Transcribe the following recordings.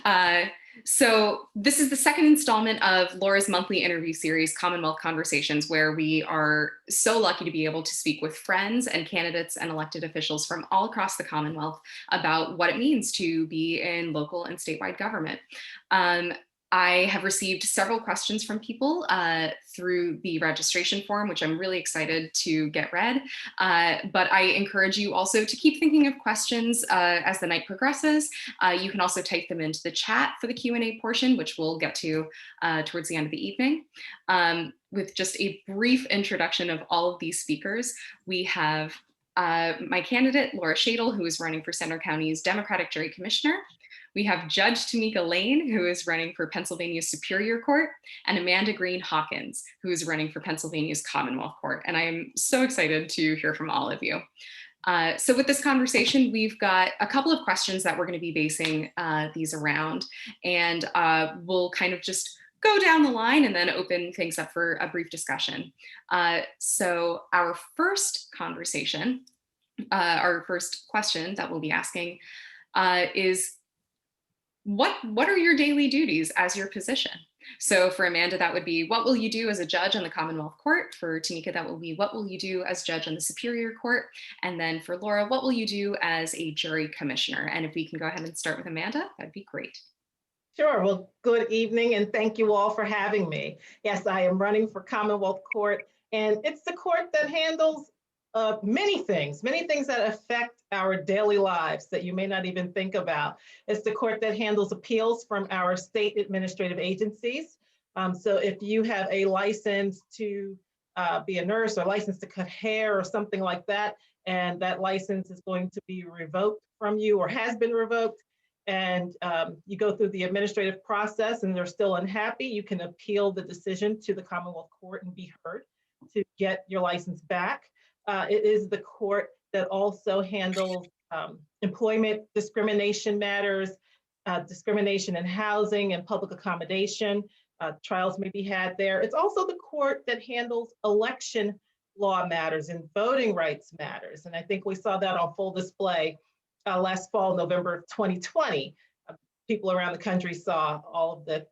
Uh, so this is the second installment of Laura's monthly interview series, Commonwealth Conversations, where we are so lucky to be able to speak with friends and candidates and elected officials from all across the Commonwealth about what it means to be in local and statewide government. I have received several questions from people through the registration form, which I'm really excited to get read. But I encourage you also to keep thinking of questions as the night progresses. You can also type them into the chat for the Q&A portion, which we'll get to towards the end of the evening. With just a brief introduction of all of these speakers, we have my candidate, Laura Shadle, who is running for Center County's Democratic Jury Commissioner. We have Judge Timika Lane, who is running for Pennsylvania's Superior Court, and Amanda Green-Hawkins, who is running for Pennsylvania's Commonwealth Court. And I am so excited to hear from all of you. So with this conversation, we've got a couple of questions that we're going to be basing these around, and we'll kind of just go down the line and then open things up for a brief discussion. So our first conversation, our first question that we'll be asking is, what are your daily duties as your position? So for Amanda, that would be, what will you do as a judge on the Commonwealth Court? For Timika, that will be, what will you do as judge on the Superior Court? And then for Laura, what will you do as a jury commissioner? And if we can go ahead and start with Amanda, that'd be great. Sure. Well, good evening, and thank you all for having me. Yes, I am running for Commonwealth Court, and it's the court that handles many things that affect our daily lives that you may not even think about. It's the court that handles appeals from our state administrative agencies. So if you have a license to be a nurse or license to cut hair or something like that, and that license is going to be revoked from you or has been revoked, and you go through the administrative process and they're still unhappy, you can appeal the decision to the Commonwealth Court and be heard to get your license back. It is the court that also handles employment discrimination matters, discrimination in housing and public accommodation. Trials may be had there. It's also the court that handles election law matters and voting rights matters. And I think we saw that on full display last fall, November of 2020. People around the country saw all of the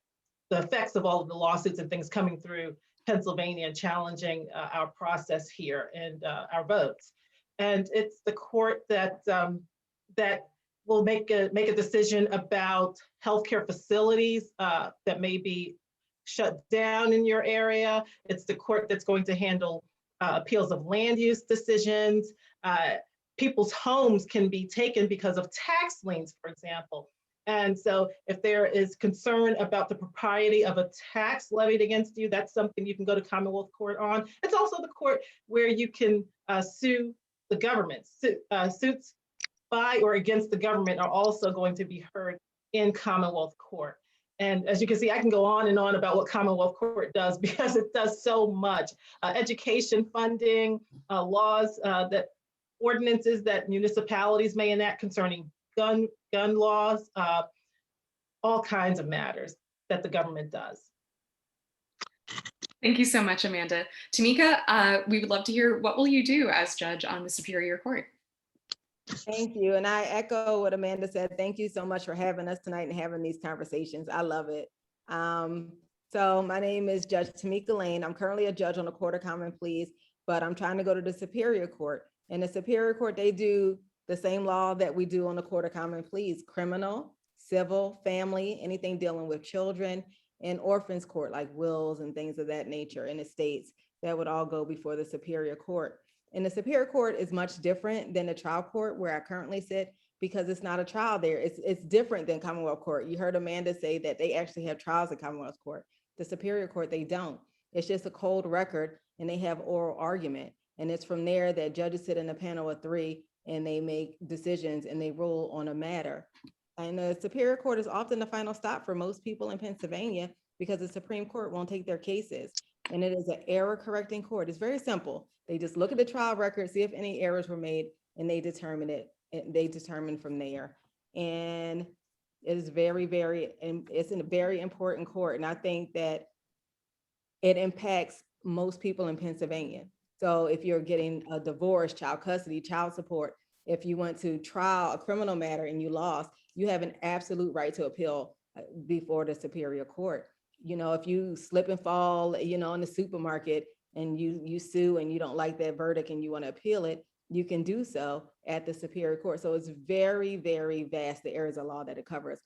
effects of all of the lawsuits and things coming through Pennsylvania and challenging our process here and our votes. And it's the court that will make a decision about healthcare facilities that may be shut down in your area. It's the court that's going to handle appeals of land use decisions. People's homes can be taken because of tax liens, for example. And so if there is concern about the propriety of a tax levied against you, that's something you can go to Commonwealth Court on. It's also the court where you can sue the government. Suits by or against the government are also going to be heard in Commonwealth Court. And as you can see, I can go on and on about what Commonwealth Court does because it does so much. Education funding, laws, ordinances that municipalities may enact concerning gun laws, all kinds of matters that the government does. Thank you so much, Amanda. Timika, we would love to hear, what will you do as judge on the Superior Court? Thank you. And I echo what Amanda said. Thank you so much for having us tonight and having these conversations. I love it. So my name is Judge Timika Lane. I'm currently a judge on the Court of Common Pleas, but I'm trying to go to the Superior Court. In the Superior Court, they do the same law that we do on the Court of Common Pleas: criminal, civil, family, anything dealing with children, and orphans court, like wills and things of that nature in the states, that would all go before the Superior Court. And the Superior Court is much different than the trial court where I currently sit, because it's not a trial there. It's different than Commonwealth Court. You heard Amanda say that they actually have trials at Commonwealth Court. The Superior Court, they don't. It's just a cold record, and they have oral argument. And it's from there that judges sit in a panel of 3 and they make decisions and they rule on a matter. And the Superior Court is often the final stop for most people in Pennsylvania because the Supreme Court won't take their cases. And it is an error correcting court. It's very simple. They just look at the trial record, see if any errors were made, and they determine it. And they determine from there. And it is it's a very important court. And I think that it impacts most people in Pennsylvania. So if you're getting a divorce, child custody, child support, if you went to trial a criminal matter and you lost, you have an absolute right to appeal before the Superior Court. You know, if you slip and fall, you know, in the supermarket and you sue and you don't like that verdict and you want to appeal it, you can do so at the Superior Court. So it's very, very vast, the areas of law that it covers.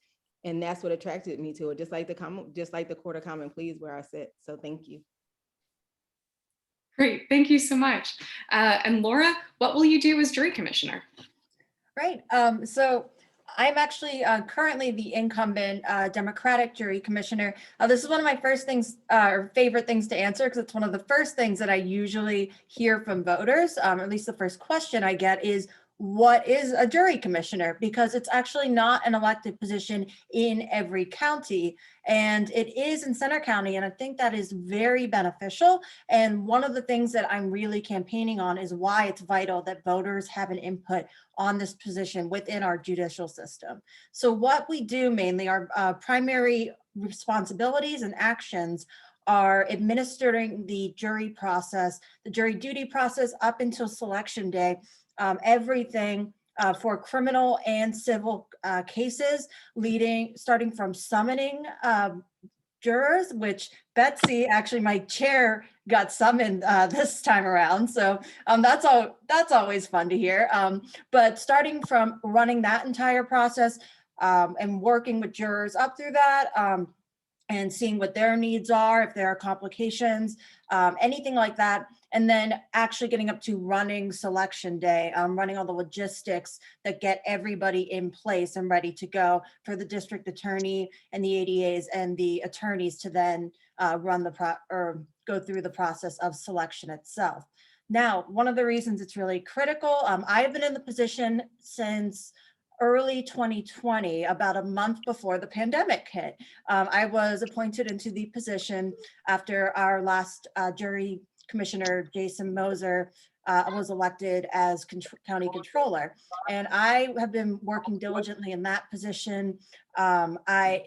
And that's what attracted me to it, just like the Court of Common Pleas where I sit. So thank you. Great, thank you so much. And Laura, what will you do as jury commissioner? Right, so I'm actually currently the incumbent Democratic jury commissioner. This is one of my first things or favorite things to answer, because it's one of the first things that I usually hear from voters, at least the first question I get is, what is a jury commissioner? Because it's actually not an elected position in every county, and it is in Centre County, and I think that is very beneficial. And one of the things that I'm really campaigning on is why it's vital that voters have an input on this position within our judicial system. So what we do mainly, our primary responsibilities and actions are administering the jury process, the jury duty process up until selection day, everything for criminal and civil cases, starting from summoning jurors, which Betsy, actually my chair, got summoned this time around. So that's always fun to hear. But starting from running that entire process and working with jurors up through that, and seeing what their needs are, if there are complications, anything like that. And then actually getting up to running selection day, running all the logistics that get everybody in place and ready to go for the district attorney and the ADAs and the attorneys to then go through the process of selection itself. Now, one of the reasons it's really critical, I have been in the position since early 2020, about a month before the pandemic hit. I was appointed into the position after our last jury commissioner, Jason Moser, was elected as county controller. And I have been working diligently in that position. I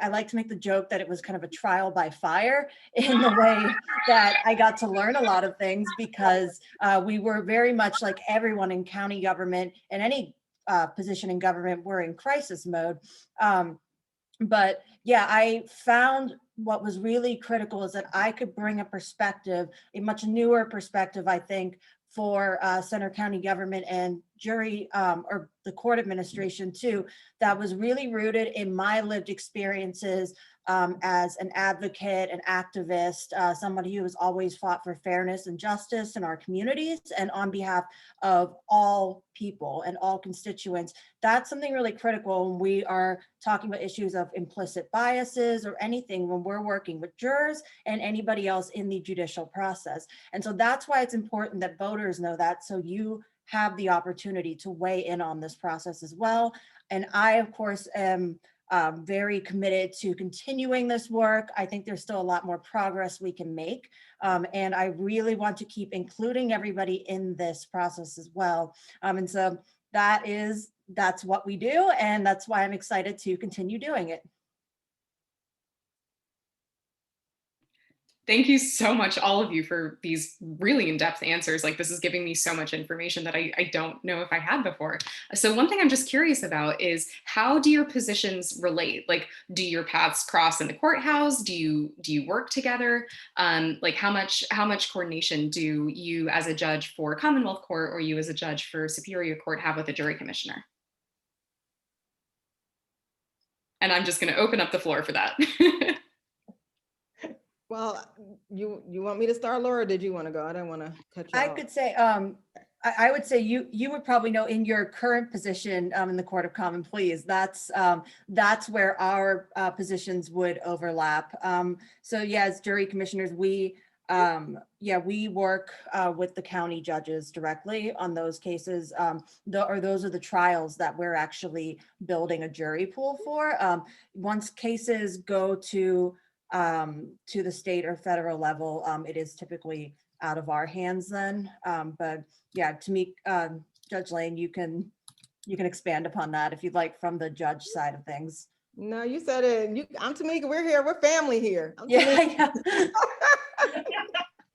like to make the joke that it was kind of a trial by fire in the way that I got to learn a lot of things, because we were very much like everyone in county government and any position in government, we're in crisis mode. But yeah, I found what was really critical is that I could bring a perspective, a much newer perspective, I think, for Centre County government and jury or the court administration too, that was really rooted in my lived experiences as an advocate, an activist, somebody who has always fought for fairness and justice in our communities and on behalf of all people and all constituents. That's something really critical when we are talking about issues of implicit biases or anything when we're working with jurors and anybody else in the judicial process. And so that's why it's important that voters know that, so you have the opportunity to weigh in on this process as well. And I, of course, am very committed to continuing this work. I think there's still a lot more progress we can make. And I really want to keep including everybody in this process as well. And so that's what we do. And that's why I'm excited to continue doing it. Thank you so much, all of you, for these really in-depth answers. Like, this is giving me so much information that I don't know if I had before. So one thing I'm just curious about is, how do your positions relate? Like, do your paths cross in the courthouse? Do you work together? Like, how much coordination do you as a judge for Commonwealth Court or you as a judge for Superior Court have with a jury commissioner? And I'm just going to open up the floor for that. Well, you want me to start, Laura, or did you want to go? I don't want to cut you off. I could say, I would say you would probably know in your current position in the Court of Common Pleas, that's where our positions would overlap. So yeah, as jury commissioners, we work with the county judges directly on those cases, those are the trials that we're actually building a jury pool for. Once cases go to the state or federal level, it is typically out of our hands then. But yeah, Timika, Judge Lane, you can expand upon that if you'd like from the judge side of things. No, you said it. I'm Timika. We're here. We're family here. Yeah.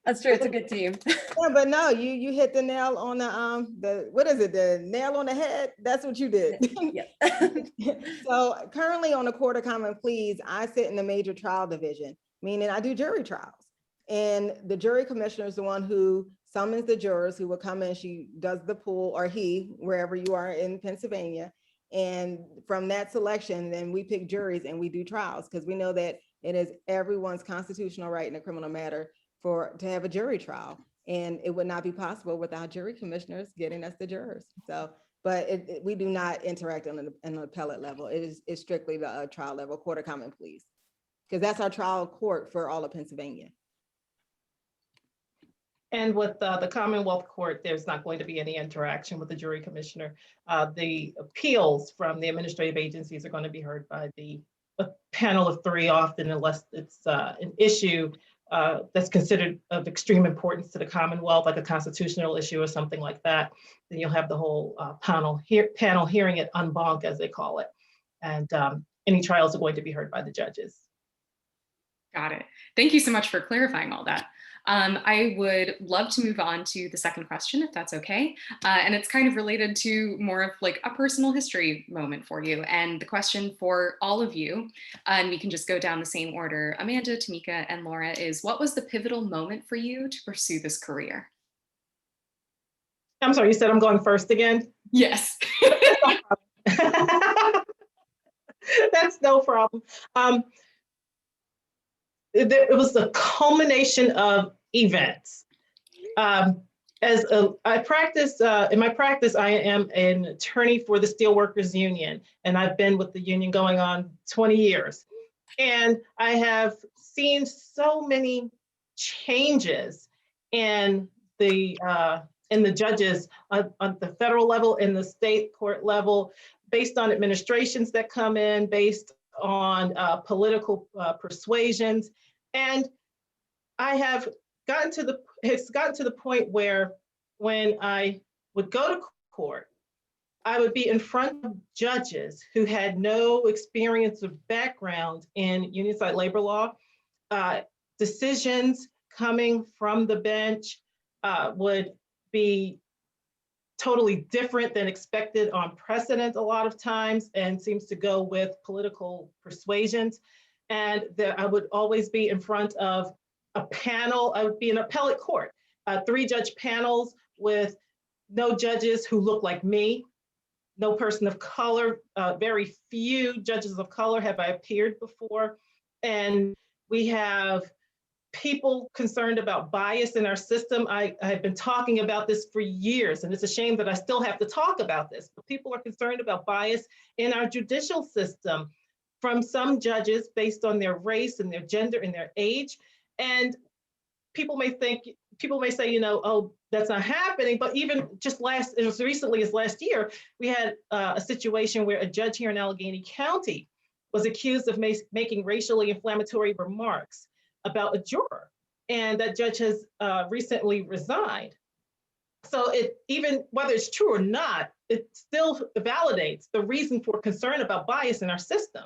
That's true. It's a good team. Yeah, but no, you hit the nail on the what is it? The nail on the head. That's what you did. Yeah. So currently on the Court of Common Pleas, I sit in the major trial division, meaning I do jury trials. And the jury commissioner is the one who summons the jurors who will come in. She does the pool, or he, wherever you are in Pennsylvania. And from that selection, then we pick juries and we do trials, because we know that it is everyone's constitutional right in a criminal matter to have a jury trial. And it would not be possible without jury commissioners getting us the jurors. So, but we do not interact on an appellate level. It's strictly the trial level, Court of Common Pleas, because that's our trial court for all of Pennsylvania. And with the Commonwealth Court, there's not going to be any interaction with the jury commissioner. The appeals from the administrative agencies are going to be heard by a panel of 3 often, unless it's an issue that's considered of extreme importance to the Commonwealth, like a constitutional issue or something like that. Then you'll have the whole panel hearing it en banc, as they call it. And any trials are going to be heard by the judges. Got it. Thank you so much for clarifying all that. I would love to move on to the second question, if that's okay. And it's kind of related to more of like a personal history moment for you. And the question for all of you, and we can just go down the same order, Amanda, Timika, and Laura, is what was the pivotal moment for you to pursue this career? I'm sorry, you said I'm going first again? Yes. That's no problem. It was the culmination of events. I practice, in my practice, I am an attorney for the Steelworkers Union, and I've been with the union going on 20 years. And I have seen so many changes in the judges on the federal level, in the state court level, based on administrations that come in, based on political persuasions. And I have it's gotten to the point where when I would go to court, I would be in front of judges who had no experience or background in union side labor law. Decisions coming from the bench would be totally different than expected on precedent a lot of times, and seems to go with political persuasions. And I would always be in front of a panel. I would be in appellate court, 3-judge panels with no judges who look like me, no person of color. Very few judges of color have I appeared before. And we have people concerned about bias in our system. I've been talking about this for years, and it's a shame that I still have to talk about this, but people are concerned about bias in our judicial system from some judges based on their race and their gender and their age. And people may say, you know, oh, that's not happening. But even just as recently as last year, we had a situation where a judge here in Allegheny County was accused of making racially inflammatory remarks about a juror, and that judge has recently resigned. So even whether it's true or not, it still validates the reason for concern about bias in our system.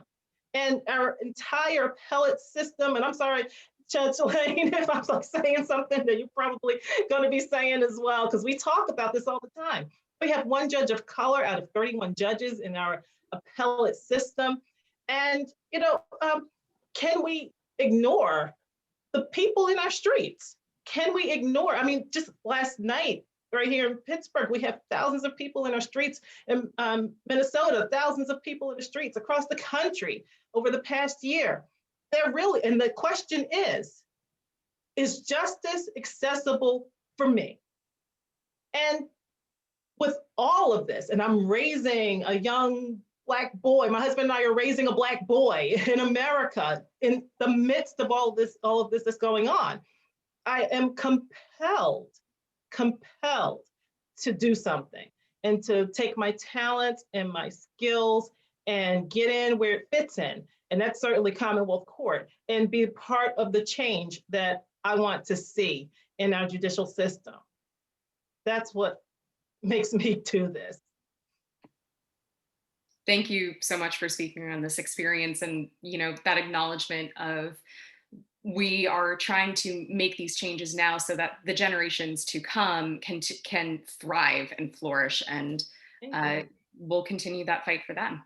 And our entire appellate system, and I'm sorry, Judge Lane, if I'm like saying something that you're probably going to be saying as well, because we talk about this all the time. We have 1 judge of color out of 31 judges in our appellate system. And, you know, can we ignore the people in our streets? Can we ignore, I mean, just last night, right here in Pittsburgh, we have thousands of people in our streets. In Minnesota, thousands of people in the streets across the country over the past year. They're really, and the question is justice accessible for me? And with all of this, and I'm raising a young Black boy, my husband and I are raising a Black boy in America in the midst of all of this that's going on. I am compelled to do something and to take my talents and my skills and get in where it fits in. And that's certainly Commonwealth Court, and be part of the change that I want to see in our judicial system. That's what makes me do this. Thank you so much for speaking on this experience and, you know, that acknowledgement of we are trying to make these changes now so that the generations to come can thrive and flourish, and we'll continue that fight for them.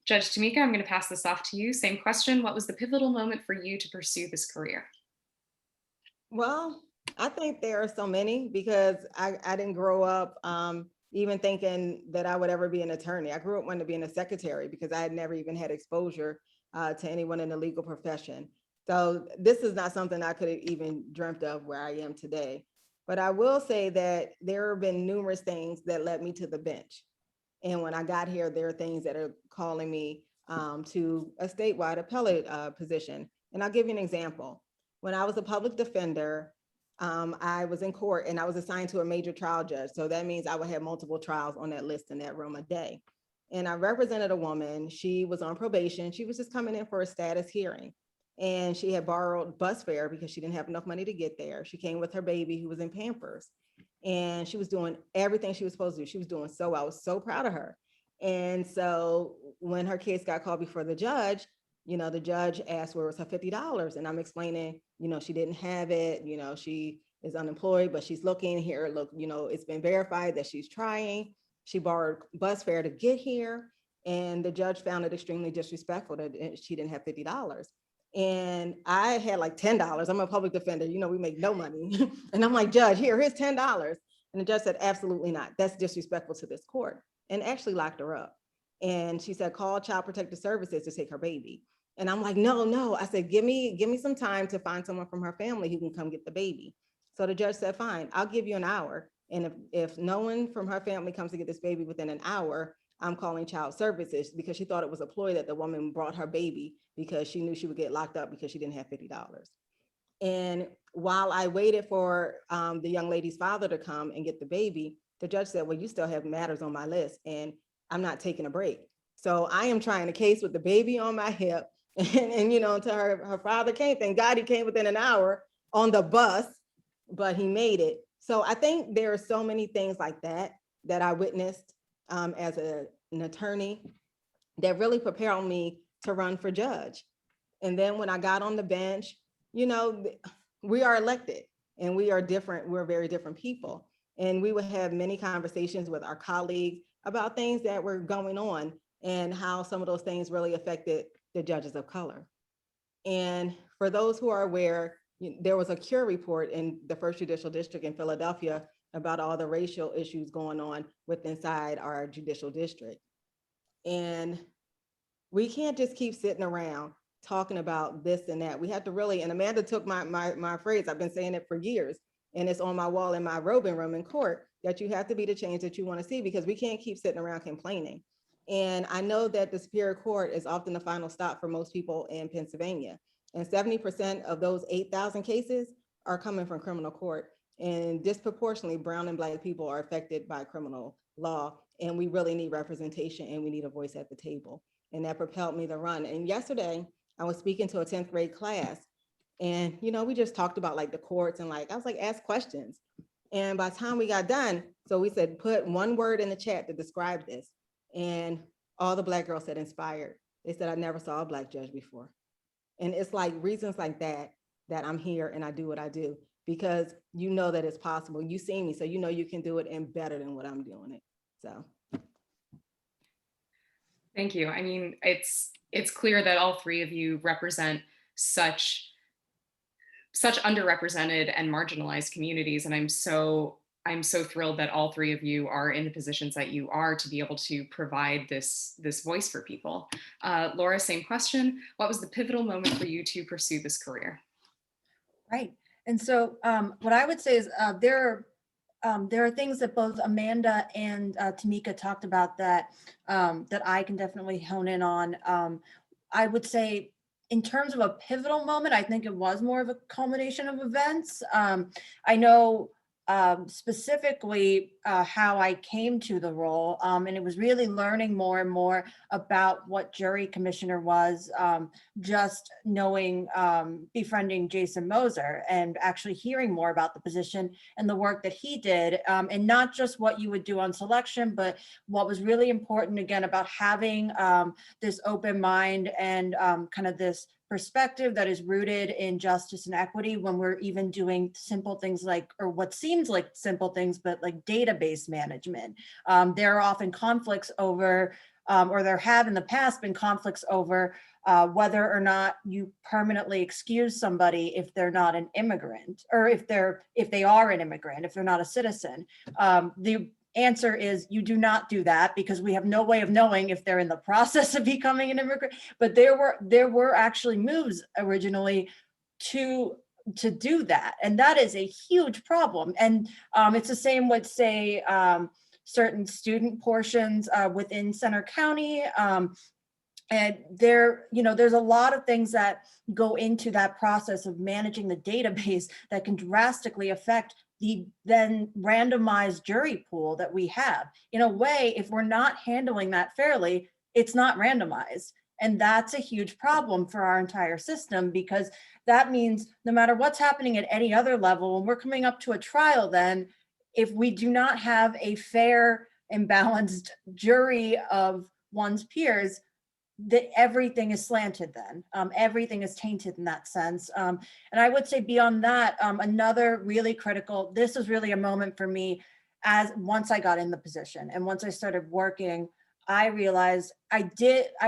Judge Timika, I'm going to pass this off to you. Same question. What was the pivotal moment for you to pursue this career? Well, I think there are so many, because I didn't grow up even thinking that I would ever be an attorney. I grew up wanting to be a secretary because I had never even had exposure to anyone in the legal profession. So this is not something I could have even dreamt of where I am today. But I will say that there have been numerous things that led me to the bench. And when I got here, there are things that are calling me to a statewide appellate position. And I'll give you an example. When I was a public defender, I was in court and I was assigned to a major trial judge. So that means I would have multiple trials on that list in that room a day. And I represented a woman. She was on probation. She was just coming in for a status hearing. And she had borrowed bus fare because she didn't have enough money to get there. She came with her baby who was in Pampers. And she was doing everything she was supposed to do. She was doing so, I was so proud of her. And so when her case got called before the judge, the judge asked where was her $50. And I'm explaining, she didn't have it. She is unemployed, but she's looking here. Look, it's been verified that she's trying. She borrowed bus fare to get here. And the judge found it extremely disrespectful that she didn't have $50. And I had like $10. I'm a public defender, we make no money. And I'm like, Judge, here's $10. And the judge said, absolutely not. That's disrespectful to this court, and actually locked her up. And she said, call Child Protective Services to take her baby. And I'm like, no. I said, give me some time to find someone from her family who can come get the baby. So the judge said, fine, I'll give you an hour. And if no one from her family comes to get this baby within an hour, I'm calling Child Services, because she thought it was a ploy that the woman brought her baby because she knew she would get locked up because she didn't have $50. And while I waited for the young lady's father to come and get the baby, the judge said, well, you still have matters on my list and I'm not taking a break. So I am trying the case with the baby on my hip and until her father came. Thank God he came within an hour on the bus, but he made it. So I think there are so many things like that I witnessed as an attorney that really prepared me to run for judge. And then when I got on the bench, we are elected and we are different. We're very different people. And we would have many conversations with our colleagues about things that were going on and how some of those things really affected the judges of color. And for those who are aware, there was a cure report in the First Judicial District in Philadelphia about all the racial issues going on inside our judicial district. And we can't just keep sitting around talking about this and that. We have to really, and Amanda took my phrase, I've been saying it for years, and it's on my wall in my robing room in court, that you have to be the change that you want to see, because we can't keep sitting around complaining. And I know that the Superior Court is often the final stop for most people in Pennsylvania. And 70% of those 8,000 cases are coming from criminal court. And disproportionately, brown and Black people are affected by criminal law. And we really need representation and we need a voice at the table. And that propelled me to run. And yesterday, I was speaking to a 10th grade class. And, we just talked about like the courts and I was like, ask questions. And by the time we got done, so we said, put one word in the chat to describe this. And all the Black girls said inspired. They said, I never saw a Black judge before. And it's like reasons like that I'm here and I do what I do, because that it's possible. You see me, so you can do it and better than what I'm doing it. So. Thank you. I mean, it's clear that all three of you represent such underrepresented and marginalized communities. And I'm so thrilled that all three of you are in the positions that you are to be able to provide this voice for people. Laura, same question. What was the pivotal moment for you to pursue this career? Right. And so what I would say is there are things that both Amanda and Timika talked about that I can definitely hone in on. I would say in terms of a pivotal moment, I think it was more of a culmination of events. I know specifically how I came to the role, and it was really learning more and more about what jury commissioner was, just knowing, befriending Jason Moser and actually hearing more about the position and the work that he did, and not just what you would do on selection, but what was really important, again, about having this open mind and kind of this perspective that is rooted in justice and equity when we're even doing simple things like, or what seems like simple things, but like database management. There are often conflicts over, or there have in the past been conflicts over whether or not you permanently excuse somebody if they're not an immigrant, or if they are an immigrant, if they're not a citizen. The answer is you do not do that, because we have no way of knowing if they're in the process of becoming an immigrant. But there were actually moves originally to do that, and that is a huge problem. And it's the same with, say, certain student portions within Center County. And there's a lot of things that go into that process of managing the database that can drastically affect the then randomized jury pool that we have. In a way, if we're not handling that fairly, it's not randomized. And that's a huge problem for our entire system, because that means no matter what's happening at any other level, when we're coming up to a trial, then if we do not have a fair and balanced jury of one's peers, that everything is slanted then. Everything is tainted in that sense. And I would say beyond that, another really critical, this was really a moment for me as once I got in the position and once I started working, I realized I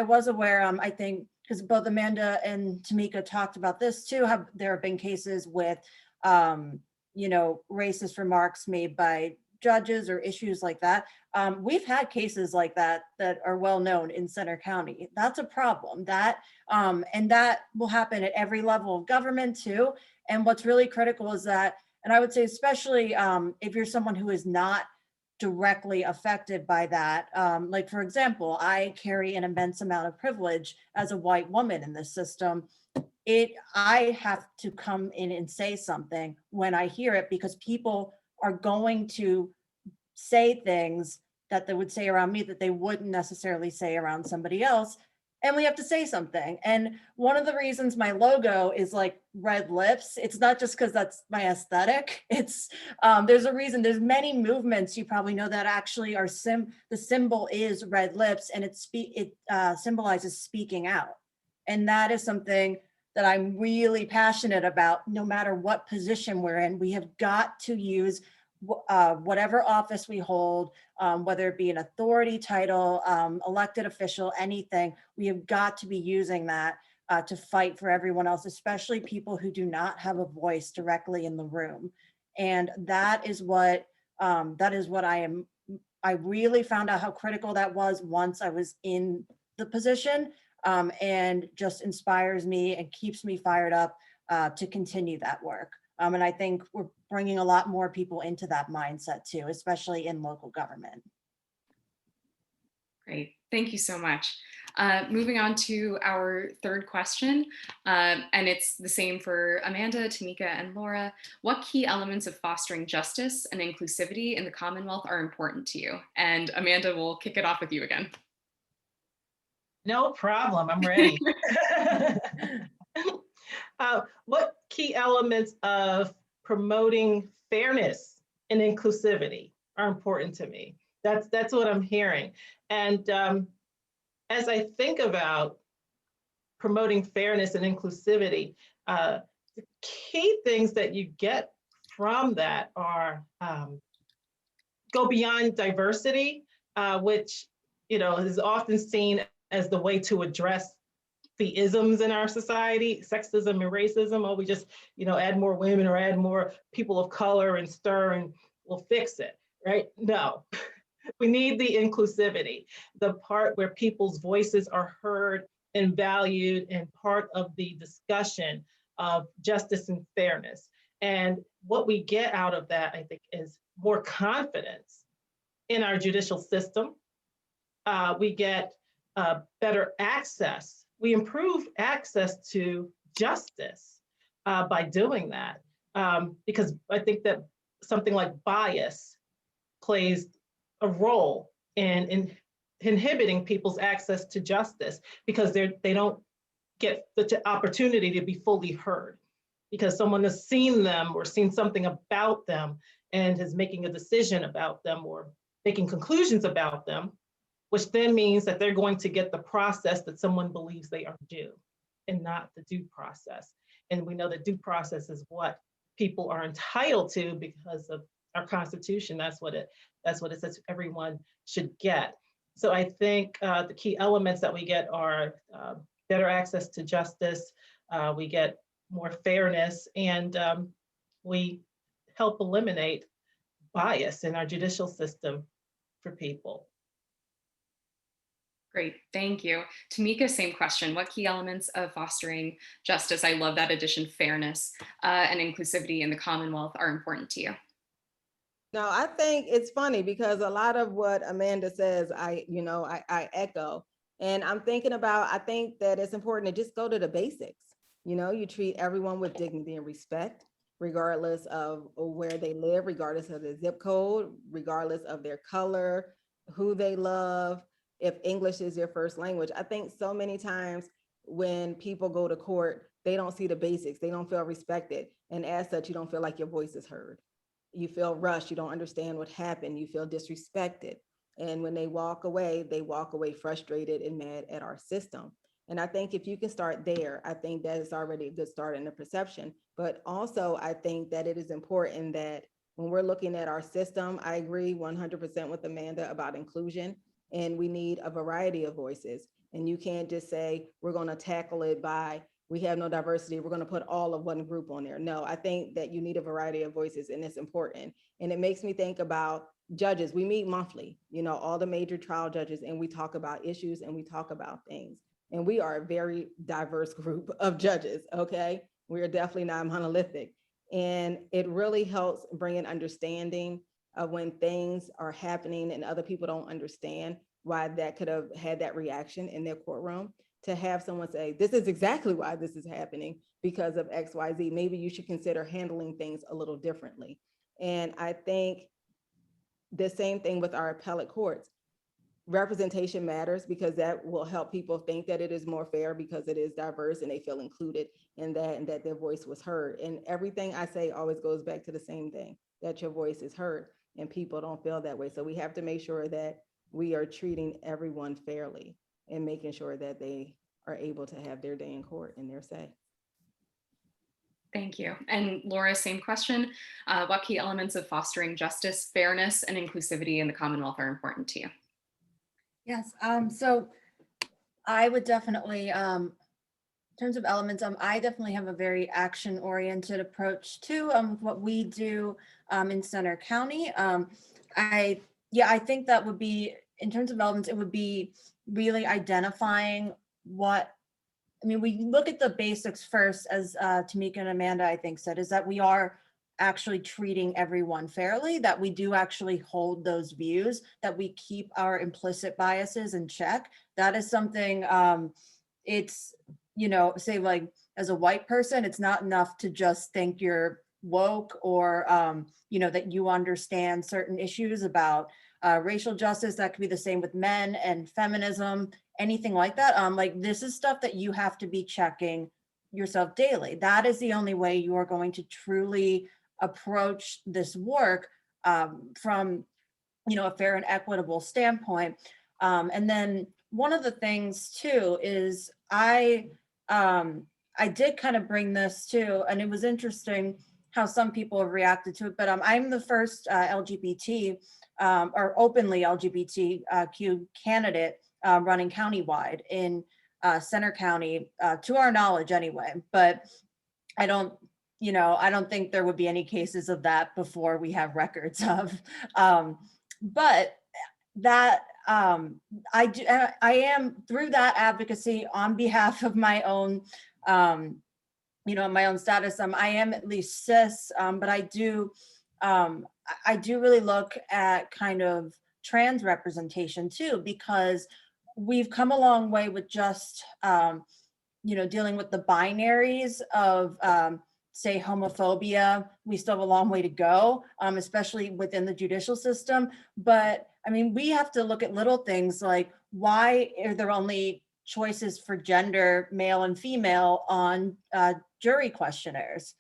was aware, I think, because both Amanda and Timika talked about this too, there have been cases with, racist remarks made by judges or issues like that. We've had cases like that are well known in Center County. That's a problem. And that will happen at every level of government too. And what's really critical is that, and I would say especially if you're someone who is not directly affected by that, like for example, I carry an immense amount of privilege as a white woman in this system. I have to come in and say something when I hear it, because people are going to say things that they would say around me that they wouldn't necessarily say around somebody else. And we have to say something. And one of the reasons my logo is like red lips, it's not just because that's my aesthetic. It's there's a reason. There's many movements, you probably know, that actually are the symbol is red lips, and it symbolizes speaking out. And that is something that I'm really passionate about. No matter what position we're in, we have got to use whatever office we hold, whether it be an authority title, elected official, anything, we have got to be using that to fight for everyone else, especially people who do not have a voice directly in the room. And that is what I really found out how critical that was once I was in the position, and just inspires me and keeps me fired up to continue that work. And I think we're bringing a lot more people into that mindset too, especially in local government. Great, thank you so much. Moving on to our third question, and it's the same for Amanda, Timika, and Laura. What key elements of fostering justice and inclusivity in the Commonwealth are important to you? And Amanda, we'll kick it off with you again. No problem, I'm ready. What key elements of promoting fairness and inclusivity are important to me? That's what I'm hearing. And as I think about promoting fairness and inclusivity, the key things that you get from that are go beyond diversity, which is often seen as the way to address the isms in our society, sexism and racism. Oh, we just, add more women or add more people of color and stir and we'll fix it, right? No, we need the inclusivity, the part where people's voices are heard and valued and part of the discussion of justice and fairness. And what we get out of that, I think, is more confidence in our judicial system. We get better access. We improve access to justice by doing that, because I think that something like bias plays a role in inhibiting people's access to justice, because they don't get the opportunity to be fully heard, because someone has seen them or seen something about them and is making a decision about them or making conclusions about them, which then means that they're going to get the process that someone believes they are due. and not the due process. And we know that due process is what people are entitled to because of our Constitution. That's what it says everyone should get. So I think the key elements that we get are better access to justice, we get more fairness, and we help eliminate bias in our judicial system for people. Great, thank you. Timika, same question. What key elements of fostering justice, I love that addition, fairness and inclusivity in the Commonwealth are important to you? No, I think it's funny because a lot of what Amanda says, I echo. And I'm thinking about, I think that it's important to just go to the basics. You treat everyone with dignity and respect, regardless of where they live, regardless of the zip code, regardless of their color, who they love, if English is their first language. I think so many times when people go to court, they don't see the basics, they don't feel respected. And as such, you don't feel like your voice is heard. You feel rushed, you don't understand what happened, you feel disrespected. And when they walk away frustrated and mad at our system. And I think if you can start there, I think that is already a good start in the perception. But also, I think that it is important that when we're looking at our system, I agree 100% with Amanda about inclusion, and we need a variety of voices. And you can't just say, we're going to tackle it by, we have no diversity, we're going to put all of one group on there. No, I think that you need a variety of voices, and it's important. And it makes me think about judges. We meet monthly, all the major trial judges, and we talk about issues and we talk about things. And we are a very diverse group of judges, okay? We are definitely not monolithic. And it really helps bring an understanding of when things are happening and other people don't understand why that could have had that reaction in their courtroom. To have someone say, this is exactly why this is happening because of X, Y, Z. Maybe you should consider handling things a little differently. And I think the same thing with our appellate courts. Representation matters because that will help people think that it is more fair because it is diverse and they feel included in that and that their voice was heard. And everything I say always goes back to the same thing, that your voice is heard, and people don't feel that way. So we have to make sure that we are treating everyone fairly and making sure that they are able to have their day in court and their say. Thank you. And Laura, same question. What key elements of fostering justice, fairness, and inclusivity in the Commonwealth are important to you? Yes, so I would definitely, in terms of elements, I definitely have a very action-oriented approach to what we do in Center County. I think that would be, in terms of elements, it would be really identifying we look at the basics first, as Timika and Amanda, I think, said, is that we are actually treating everyone fairly, that we do actually hold those views, that we keep our implicit biases in check. That is something, it's, say like as a white person, it's not enough to just think you're woke or, that you understand certain issues about racial justice. That could be the same with men and feminism, anything like that. Like this is stuff that you have to be checking yourself daily. That is the only way you are going to truly approach this work from, a fair and equitable standpoint. And then one of the things too is I did kind of bring this too, and it was interesting how some people have reacted to it, but I'm the first LGBT or openly LGBTQ candidate running countywide in Center County, to our knowledge anyway, but I don't think there would be any cases of that before we have records of, but that I am, through that advocacy on behalf of my own, my own status, I am at least cis, but I do really look at kind of trans representation too, because we've come a long way with just, dealing with the binaries of, say, homophobia. We still have a long way to go, especially within the judicial system. But we have to look at little things like, why are there only choices for gender, male and female, on jury questionnaires?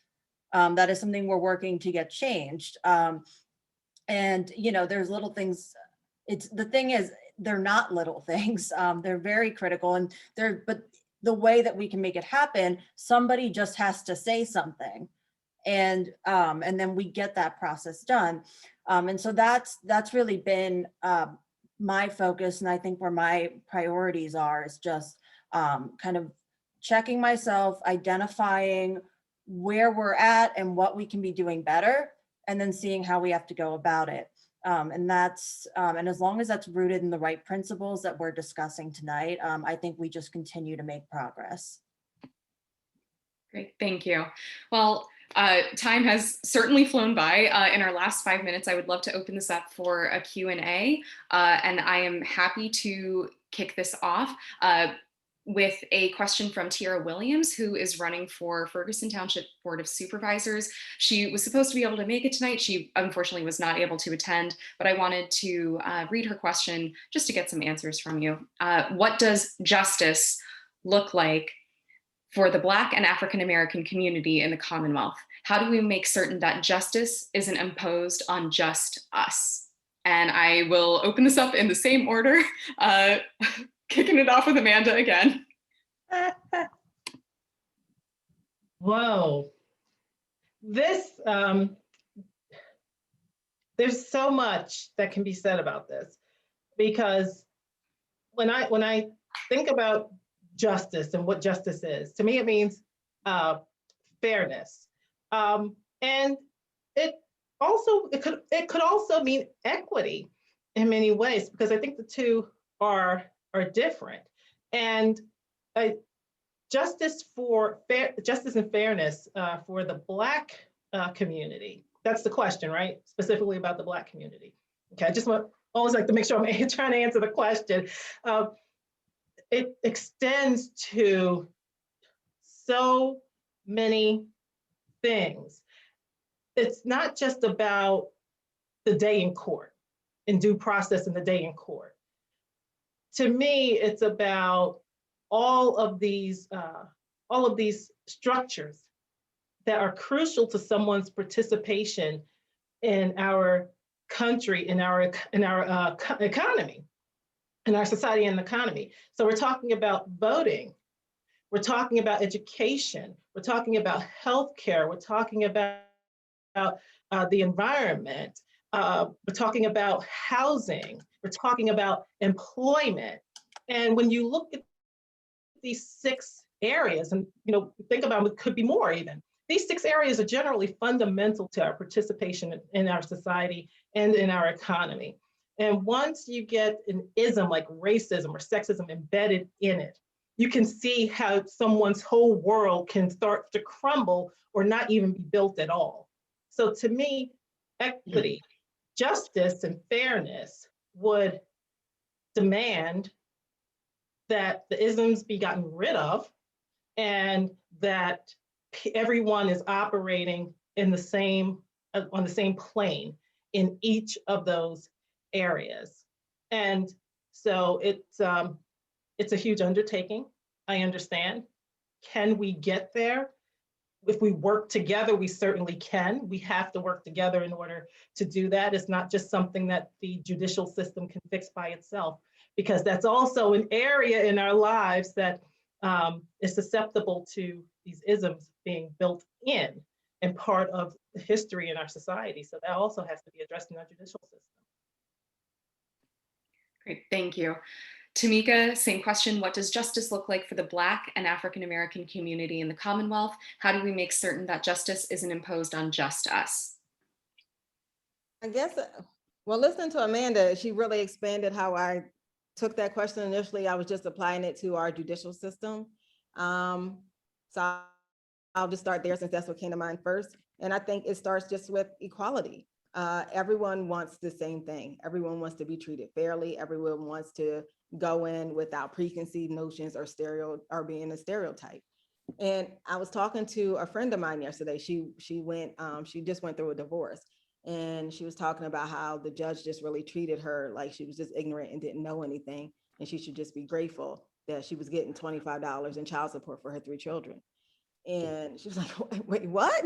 That is something we're working to get changed. And, there's little things. The thing is, they're not little things. They're very critical, and but the way that we can make it happen, somebody just has to say something. And then we get that process done. And so that's really been my focus. And I think where my priorities are is just kind of checking myself, identifying where we're at and what we can be doing better, and then seeing how we have to go about it. And as long as that's rooted in the right principles that we're discussing tonight, I think we just continue to make progress. Great, thank you. Well, time has certainly flown by. In our last 5 minutes, I would love to open this up for a Q&A, and I am happy to kick this off with a question from Tiara Williams, who is running for Ferguson Township Board of Supervisors. She was supposed to be able to make it tonight. She unfortunately was not able to attend, but I wanted to read her question just to get some answers from you. What does justice look like for the Black and African American community in the Commonwealth? How do we make certain that justice isn't imposed on just us? And I will open this up in the same order, kicking it off with Amanda again. Whoa. This, there's so much that can be said about this, because when I think about justice and what justice is, to me it means fairness, and it could also mean equity in many ways, because I think the two are different. And justice and fairness for the Black community. That's the question, right? Specifically about the Black community. Okay, I just always like to make sure I'm trying to answer the question. It extends to so many things. It's not just about the day in court and due process and the day in court. To me, it's about all of these structures that are crucial to someone's participation in our country, in our economy, in our society and economy. So we're talking about voting, we're talking about education, we're talking about healthcare, we're talking about the environment, we're talking about housing, we're talking about employment. And when you look at these 6 areas, and think about it, could be more even. These 6 areas are generally fundamental to our participation in our society and in our economy. And once you get an ism like racism or sexism embedded in it, you can see how someone's whole world can start to crumble or not even be built at all. So to me, equity, justice, and fairness would demand that the isms be gotten rid of, and that everyone is operating in the same, on the same plane in each of those areas. And so it's a huge undertaking, I understand. Can we get there? If we work together, we certainly can. We have to work together in order to do that. It's not just something that the judicial system can fix by itself, because that's also an area in our lives that is susceptible to these isms being built in and part of the history in our society. So that also has to be addressed in our judicial system. Great, thank you. Timika, same question. What does justice look like for the Black and African American community in the Commonwealth? How do we make certain that justice isn't imposed on just us? I guess, well, listening to Amanda, she really expanded how I took that question initially. I was just applying it to our judicial system. So I'll just start there since that's what came to mind first. And I think it starts just with equality. Everyone wants the same thing. Everyone wants to be treated fairly. Everyone wants to go in without preconceived notions or being a stereotype. And I was talking to a friend of mine yesterday. She just went through a divorce, and she was talking about how the judge just really treated her like she was just ignorant and didn't know anything, and she should just be grateful that she was getting $25 in child support for her 3 children. And she was like, wait, what?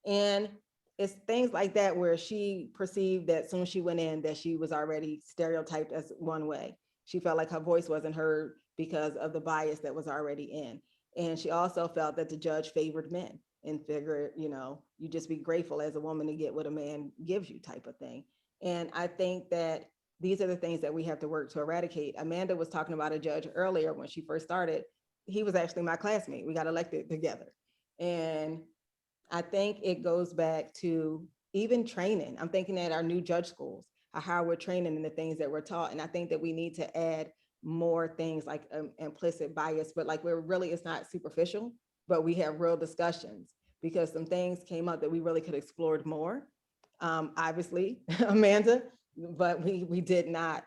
And it's things like that where she perceived that as soon as she went in that she was already stereotyped as one way. She felt like her voice wasn't heard because of the bias that was already in. And she also felt that the judge favored men and figured, you just be grateful as a woman to get what a man gives you type of thing. And I think that these are the things that we have to work to eradicate. Amanda was talking about a judge earlier when she first started. He was actually my classmate. We got elected together. And I think it goes back to even training. I'm thinking at our new judge schools, how we're training and the things that we're taught. And I think that we need to add more things like implicit bias, but like it's not superficial, but we have real discussions because some things came up that we really could have explored more. Obviously, Amanda, but we did not.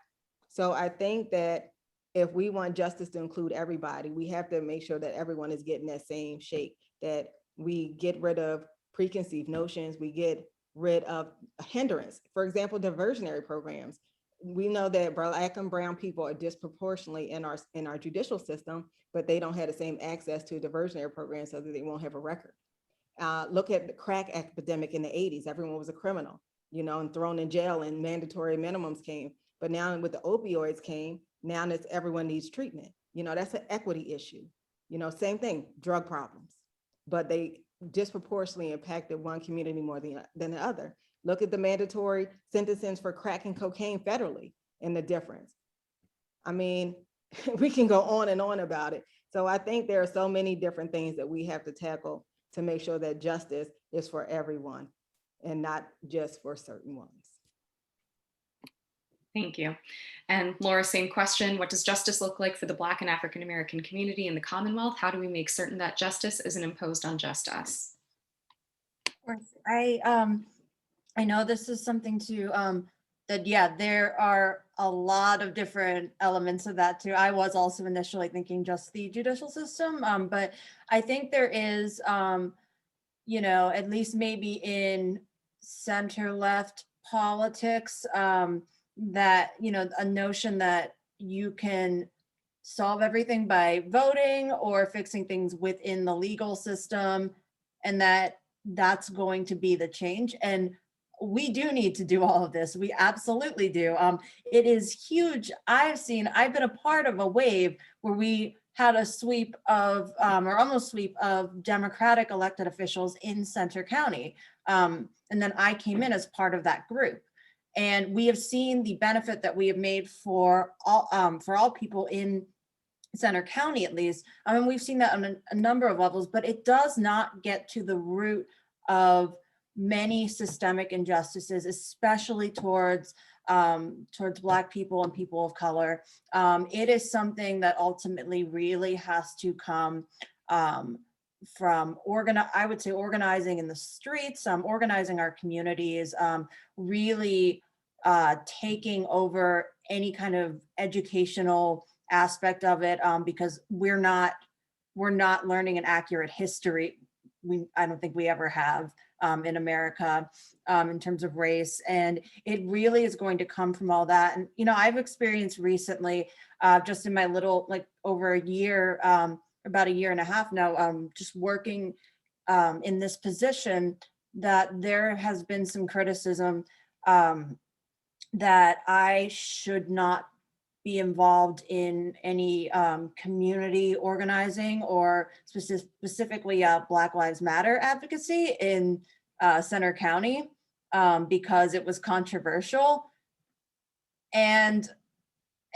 So I think that if we want justice to include everybody, we have to make sure that everyone is getting that same shake, that we get rid of preconceived notions, we get rid of hindrance. For example, diversionary programs. We know that Black and brown people are disproportionately in our judicial system, but they don't have the same access to a diversionary program so that they won't have a record. Look at the crack epidemic in the 80s. Everyone was a criminal, and thrown in jail and mandatory minimums came. But now with the opioids came, now it's everyone needs treatment. That's an equity issue. Same thing, drug problems, but they disproportionately impacted one community more than the other. Look at the mandatory sentences for crack and cocaine federally and the difference. I mean, we can go on and on about it. So I think there are so many different things that we have to tackle to make sure that justice is for everyone and not just for certain ones. Thank you. And Laura, same question. What does justice look like for the Black and African American community in the Commonwealth? How do we make certain that justice isn't imposed on just us? Of course. I know this is something there are a lot of different elements of that too. I was also initially thinking just the judicial system, but I think there is, at least maybe in center-left politics, that, a notion that you can solve everything by voting or fixing things within the legal system, and that's going to be the change. And we do need to do all of this. We absolutely do. It is huge. I've been a part of a wave where we had a sweep of, or almost sweep of Democratic elected officials in Center County. And then I came in as part of that group. And we have seen the benefit that we have made for all people in Center County, at least. I mean, we've seen that on a number of levels, but it does not get to the root of many systemic injustices, especially towards Black people and people of color. It is something that ultimately really has to come from organizing in the streets, organizing our communities, really taking over any kind of educational aspect of it, because we're not learning an accurate history. I don't think we ever have in America in terms of race. And it really is going to come from all that. And, I've experienced recently, just in my little, over a year, about a year and a half now, just working in this position, that there has been some criticism that I should not be involved in any community organizing or specifically Black Lives Matter advocacy in Center County because it was controversial. And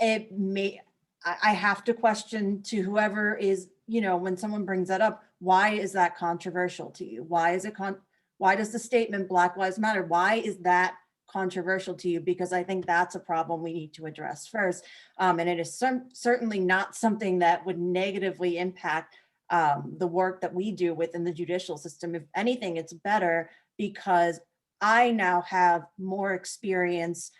I have to question to whoever is, when someone brings that up, why is that controversial to you? Why does the statement Black Lives Matter, why is that controversial to you? Because I think that's a problem we need to address first. And it is certainly not something that would negatively impact the work that we do within the judicial system. If anything, it's better because I now have more experience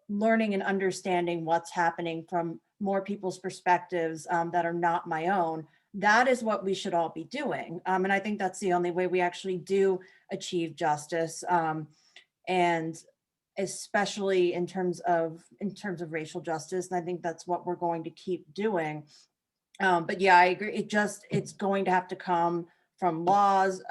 learning and understanding what's happening from more people's perspectives that are not my own. That is what we should all be doing. And I think that's the only way we actually do achieve justice. And especially in terms of racial justice. And I think that's what we're going to keep doing. But yeah, I agree. It's going to have to come from laws,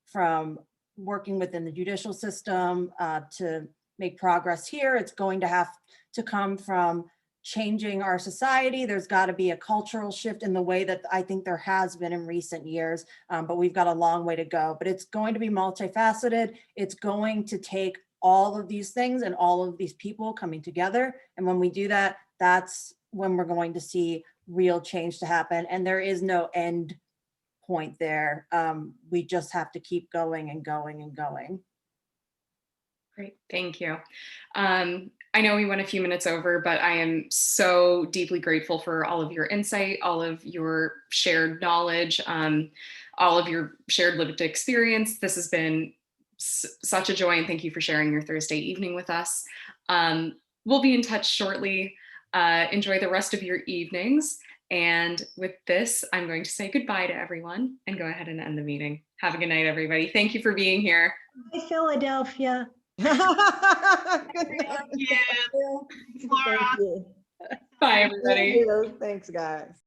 from working within the judicial system to make progress here. It's going to have to come from changing our society. There's got to be a cultural shift in the way that I think there has been in recent years, but we've got a long way to go. But it's going to be multifaceted. It's going to take all of these things and all of these people coming together. And when we do that, that's when we're going to see real change to happen. And there is no end point there. We just have to keep going and going and going. Great, thank you. I know we went a few minutes over, but I am so deeply grateful for all of your insight, all of your shared knowledge, all of your shared lived experience. This has been such a joy, and thank you for sharing your Thursday evening with us. We'll be in touch shortly. Enjoy the rest of your evenings. And with this, I'm going to say goodbye to everyone and go ahead and end the meeting. Have a good night, everybody. Thank you for being here. Bye, Philadelphia. Good night. Yeah. Thank you. Bye, everybody. Thanks, guys.